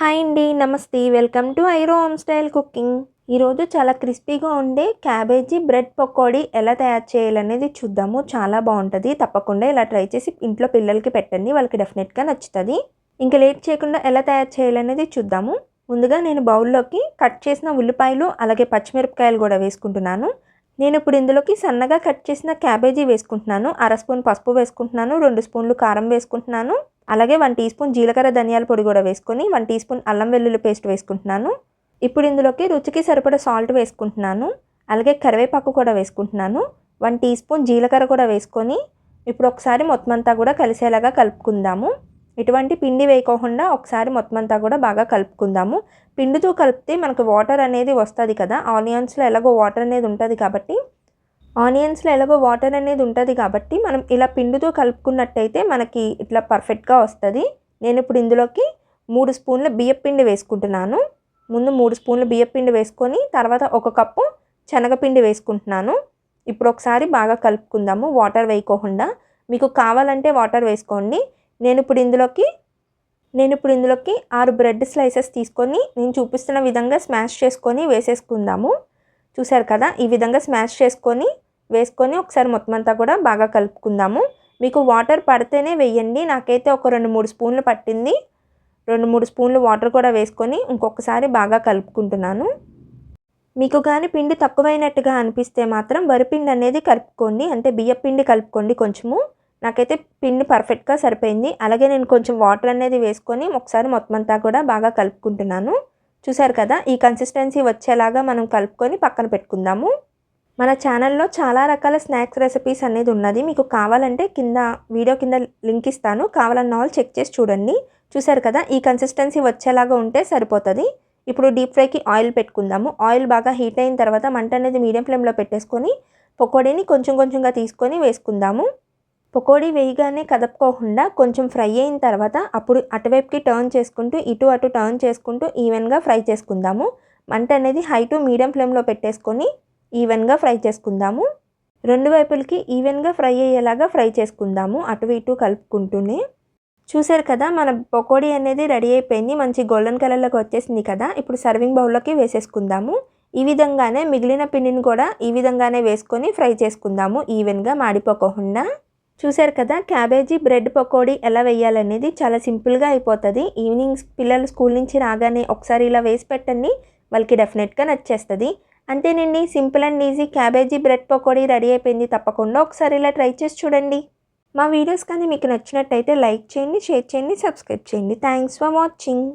Hi అండి, నమస్తే. Welcome to ఐరో హోమ్ స్టైల్ కుకింగ్. ఈరోజు చాలా క్రిస్పీగా ఉండే క్యాబేజీ బ్రెడ్ పకోడీ ఎలా తయారు చేయాలనేది చూద్దాము. చాలా బాగుంటుంది. తప్పకుండా ఇలా ట్రై చేసి ఇంట్లో పిల్లలకి పెట్టండి, వాళ్ళకి డెఫినెట్గా నచ్చుతుంది. ఇంకా లేట్ చేయకుండా ఎలా తయారు చేయాలనేది చూద్దాము. ముందుగా నేను బౌల్లోకి కట్ చేసిన ఉల్లిపాయలు అలాగే పచ్చిమిరపకాయలు కూడా వేసుకుంటున్నాను. నేను ఇప్పుడు ఇందులోకి సన్నగా కట్ చేసిన క్యాబేజీ వేసుకుంటున్నాను. 1/2 స్పూన్ పసుపు వేసుకుంటున్నాను, 2 స్పూన్లు కారం వేసుకుంటున్నాను, అలాగే 1 టీ స్పూన్ జీలకర్ర ధనియాల పొడి కూడా వేసుకొని 1 టీ స్పూన్ అల్లం వెల్లుల్లి పేస్ట్ వేసుకుంటున్నాను. ఇప్పుడు ఇందులోకి రుచికి సరిపడా సాల్ట్ వేసుకుంటున్నాను, అలాగే కరివేపాకు కూడా వేసుకుంటున్నాను. 1 టీ స్పూన్ జీలకర్ర కూడా వేసుకొని ఇప్పుడు ఒకసారి మొత్తం అంతా కూడా కలిసేలాగా కలుపుకుందాము. ఎటువంటి పిండి వేయకోకుండా ఒకసారి మొత్తం అంతా కూడా బాగా కలుపుకుందాము. పిండితో కలిపితే మనకు వాటర్ అనేది వస్తుంది కదా, ఆనియన్స్లో ఎలాగో వాటర్ అనేది ఉంటుంది కాబట్టి మనం ఇలా పిండితో కలుపుకున్నట్టయితే మనకి ఇట్లా పర్ఫెక్ట్గా వస్తుంది. నేను ఇప్పుడు ఇందులోకి 3 స్పూన్ల బియ్యపిండి వేసుకుంటున్నాను. ముందు 3 స్పూన్ల బియ్యపిండి వేసుకొని తర్వాత 1 కప్పు శనగపిండి వేసుకుంటున్నాను. ఇప్పుడు ఒకసారి బాగా కలుపుకుందాము, వాటర్ వేయకోకుండా. మీకు కావాలంటే వాటర్ వేసుకోండి. నేను ఇప్పుడు ఇందులోకి 6 బ్రెడ్ స్లైసెస్ తీసుకొని నేను చూపిస్తున్న విధంగా స్మాష్ చేసుకొని వేసేసుకుందాము. చూసారు కదా, ఈ విధంగా స్మాష్ వేసుకొని ఒకసారి మొత్తం అంతా కూడా బాగా కలుపుకుందాము. మీకు వాటర్ పడితేనే వేయండి. నాకైతే ఒక 2-3 స్పూన్లు పట్టింది. 2-3 స్పూన్లు వాటర్ కూడా వేసుకొని ఇంకొకసారి బాగా కలుపుకుంటున్నాను. మీకు కానీ పిండి తక్కువైనట్టుగా అనిపిస్తే మాత్రం వరిపిండి అనేది కలుపుకోండి, అంటే బియ్యపిండి కలుపుకోండి కొంచెము. నాకైతే పిండి పర్ఫెక్ట్గా సరిపోయింది. అలాగే నేను కొంచెం వాటర్ అనేది వేసుకొని ఒకసారి మొత్తం అంతా కూడా బాగా కలుపుకుంటున్నాను. చూసారు కదా, ఈ కన్సిస్టెన్సీ వచ్చేలాగా మనం కలుపుకొని పక్కన పెట్టుకుందాము. మన ఛానల్లో చాలా రకాల స్నాక్స్ రెసిపీస్ అనేది ఉన్నది. మీకు కావాలంటే వీడియో కింద లింక్ ఇస్తాను, కావాలన్న వాళ్ళు చెక్ చేసి చూడండి. చూసారు కదా, ఈ కన్సిస్టెన్సీ వచ్చేలాగా ఉంటే సరిపోతుంది. ఇప్పుడు డీప్ ఫ్రైకి ఆయిల్ పెట్టుకుందాము. ఆయిల్ బాగా హీట్ అయిన తర్వాత మంట అనేది మీడియం ఫ్లేమ్లో పెట్టేసుకొని పకోడీని కొంచెం కొంచెంగా తీసుకొని వేసుకుందాము. పకోడీ వేయగానే కదపుకోకుండా కొంచెం ఫ్రై అయిన తర్వాత అప్పుడు అటువైపుకి టర్న్ చేసుకుంటూ ఇటు అటు టర్న్ చేసుకుంటూ ఈవెన్గా ఫ్రై చేసుకుందాము. మంట అనేది హై టు మీడియం ఫ్లేమ్లో పెట్టేసుకొని ఈవెన్గా ఫ్రై చేసుకుందాము. 2 వైపులకి ఈవెన్గా ఫ్రై అయ్యేలాగా ఫ్రై చేసుకుందాము, అటు ఇటు కలుపుకుంటూనే. చూసారు కదా, మన పకోడీ అనేది రెడీ అయిపోయింది. మంచి గోల్డెన్ కలర్లోకి వచ్చేసింది కదా. ఇప్పుడు సర్వింగ్ బౌల్లోకి వేసేసుకుందాము. ఈ విధంగానే మిగిలిన పిండిని కూడా ఈ విధంగానే వేసుకొని ఫ్రై చేసుకుందాము, ఈవెన్గా మాడిపోకుండా. చూసారు కదా, క్యాబేజీ బ్రెడ్ పకోడీ ఎలా వేయాలనేది చాలా సింపుల్గా అయిపోతుంది. ఈవినింగ్స్ పిల్లలు స్కూల్ నుంచి రాగానే ఒకసారి ఇలా వేసి పెట్టండి, వాళ్ళకి డెఫినెట్గా నచ్చేస్తుంది. అంతేనండి, simple and easy cabbage bread pakodi ready అయిపోయింది. తప్పకుండా ఒకసారి ఇలా ట్రై చేసి చూడండి. మా వీడియోస్ కానీ మీకు నచ్చినట్టయితే లైక్ చేయండి, షేర్ చేయండి, సబ్స్క్రైబ్ చేయండి. Thanks for watching.